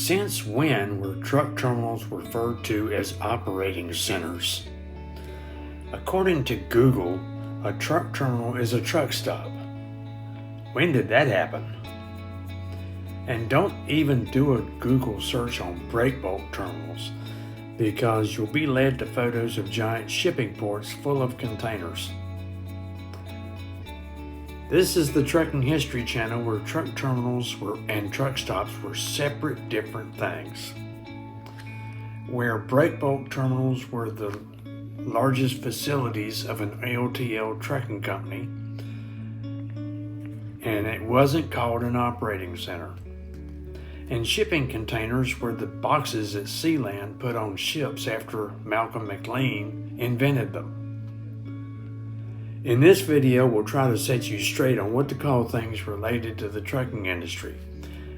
Since when were truck terminals referred to as operating centers? According to Google, a truck terminal is a truck stop. When did that happen? And don't even do a Google search on breakbulk terminals, because you'll be led to photos of giant shipping ports full of containers. This is the Trucking History Channel, where truck terminals and truck stops were separate, different things. Where breakbulk terminals were the largest facilities of an LTL trucking company, and it wasn't called an operating center. And shipping containers were the boxes that Sealand put on ships after Malcolm McLean invented them. In this video, we'll try to set you straight on what to call things related to the trucking industry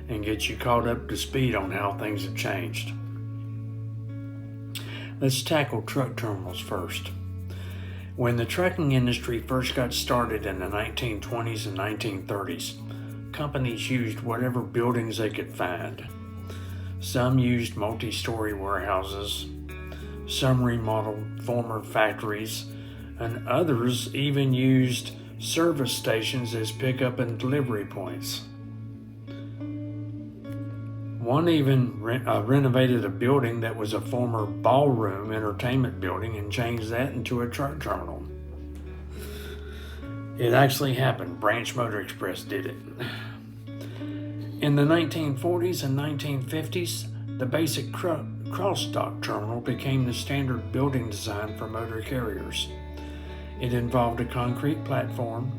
and get you caught up to speed on how things have changed. Let's tackle truck terminals first. When the trucking industry first got started in the 1920s and 1930s, companies used whatever buildings they could find. Some used multi-story warehouses, some remodeled former factories, and others even used service stations as pickup and delivery points. One even renovated a building that was a former ballroom entertainment building and changed that into a truck terminal. It actually happened. Branch Motor Express did it. In the 1940s and 1950s, the basic cross-dock terminal became the standard building design for motor carriers. It involved a concrete platform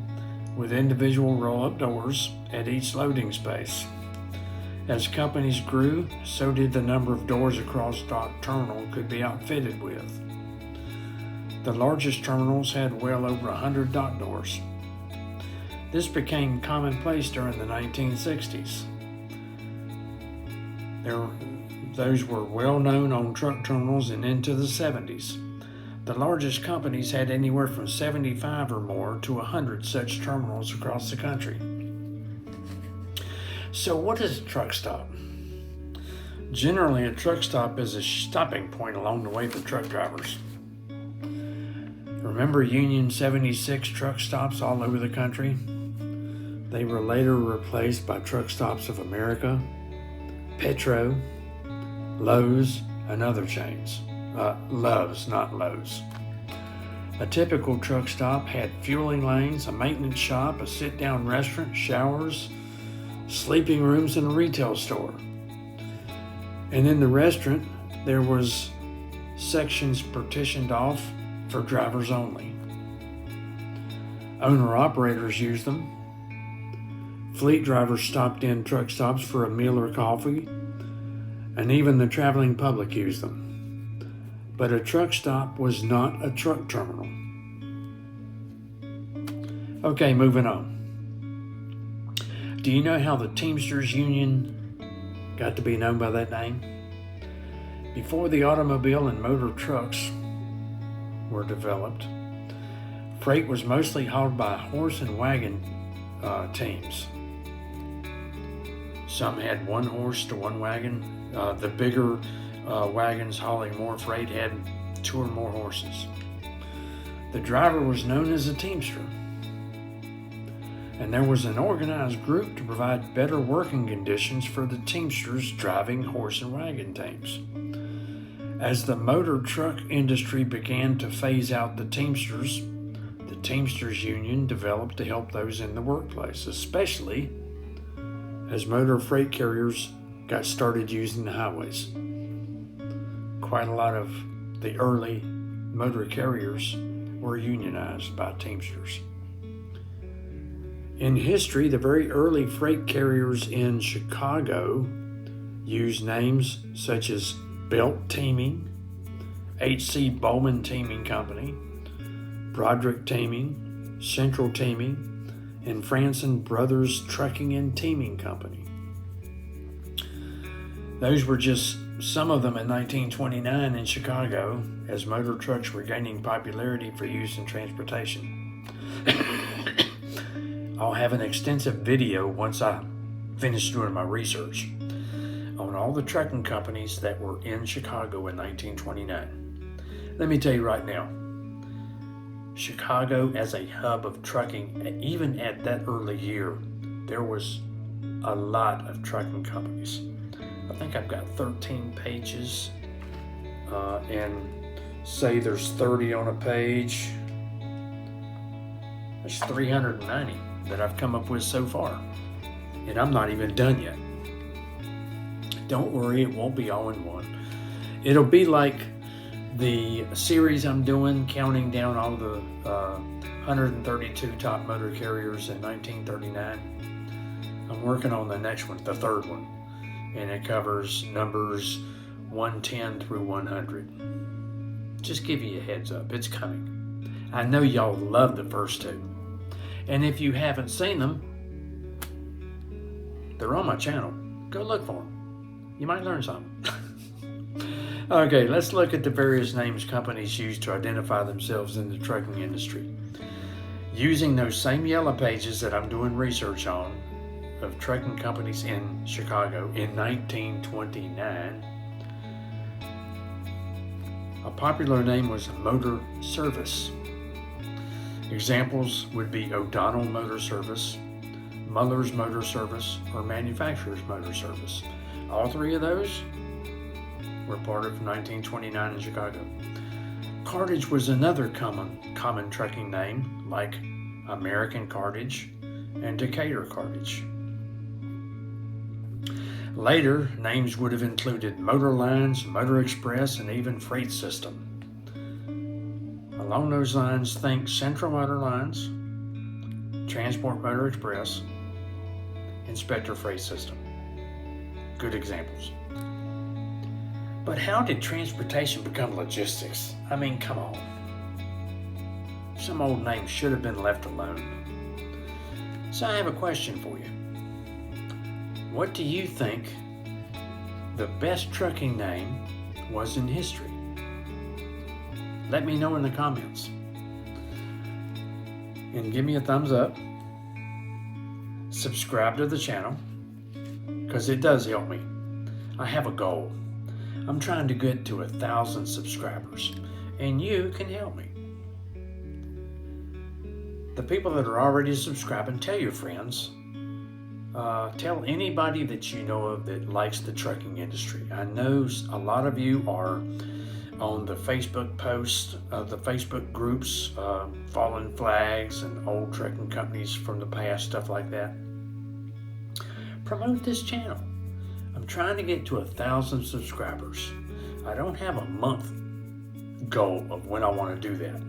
with individual roll-up doors at each loading space. As companies grew, so did the number of doors a cross-dock terminal could be outfitted with. The largest terminals had well over 100 dock doors. This became commonplace during the 1960s. Those were well known on truck terminals and into the 70s. The largest companies had anywhere from 75 or more to 100 such terminals across the country. So what is a truck stop? Generally, a truck stop is a stopping point along the way for truck drivers. Remember Union 76 truck stops all over the country? They were later replaced by Truck Stops of America, Petro, Lowe's, and other chains. Love's, not Lowe's. A typical truck stop had fueling lanes, a maintenance shop, a sit-down restaurant, showers, sleeping rooms, and a retail store. And in the restaurant, there was sections partitioned off for drivers only. Owner-operators used them. Fleet drivers stopped in truck stops for a meal or coffee, and even the traveling public used them. But a truck stop was not a truck terminal. Okay, moving on. Do you know how the Teamsters Union got to be known by that name? Before the automobile and motor trucks were developed, freight was mostly hauled by horse and wagon teams. Some had one horse to one wagon. The bigger wagons hauling more freight had 2 or more horses. The driver was known as a teamster, and there was an organized group to provide better working conditions for the teamsters driving horse and wagon teams. As the motor truck industry began to phase out the Teamsters Union developed to help those in the workplace, especially as motor freight carriers got started using the highways. Quite a lot of the early motor carriers were unionized by Teamsters. In history, the very early freight carriers in Chicago used names such as Belt Teaming, H.C. Bowman Teaming Company, Broderick Teaming, Central Teaming, and Franson Brothers Trucking and Teaming Company. Those were just some of them in 1929 in Chicago, as motor trucks were gaining popularity for use in transportation. I'll have an extensive video once I finish doing my research on all the trucking companies that were in Chicago in 1929. Let me tell you right now, Chicago as a hub of trucking, even at that early year, there was a lot of trucking companies. I think I've got 13 pages, and say there's 30 on a page. There's 390 that I've come up with so far, and I'm not even done yet. Don't worry, it won't be all in one. It'll be like the series I'm doing, counting down all the 132 top motor carriers in 1939. I'm working on the next one, the third one, and it covers numbers 110 through 100. Just give you a heads up, it's coming. I know y'all love the first two. And if you haven't seen them, they're on my channel. Go look for them. You might learn something. Okay, let's look at the various names companies use to identify themselves in the trucking industry. Using those same yellow pages that I'm doing research on of trucking companies in Chicago in 1929, a popular name was Motor Service. Examples would be O'Donnell Motor Service, Muller's Motor Service, or Manufacturer's Motor Service. All three of those were part of 1929 in Chicago. Cartage was another common trucking name, like American Cartage and Decatur Cartage. Later, names would have included Motor Lines, Motor Express, and even Freight System. Along those lines, think Central Motor Lines, Transport Motor Express, Inspector Freight System. Good examples. But how did transportation become logistics? I mean, come on. Some old names should have been left alone. So I have a question for you. What do you think the best trucking name was in history? Let me know in the comments. And give me a thumbs up. Subscribe to the channel, because it does help me. I have a goal. I'm trying to get to 1,000 subscribers, and you can help me. The people that are already subscribing, tell your friends. Tell anybody that you know of that likes the trucking industry. I know a lot of you are on the Facebook posts, the Facebook groups, fallen flags and old trucking companies from the past, stuff like that. Promote this channel. I'm trying to get to 1,000 subscribers. I don't have a month goal of when I want to do that.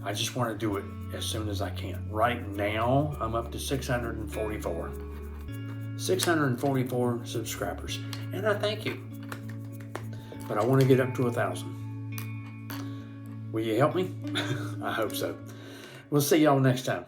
I just want to do it as soon as I can. Right now, I'm up to 644. 644 subscribers, and I thank you. But I want to get up to 1,000. Will you help me? I hope so. We'll see y'all next time.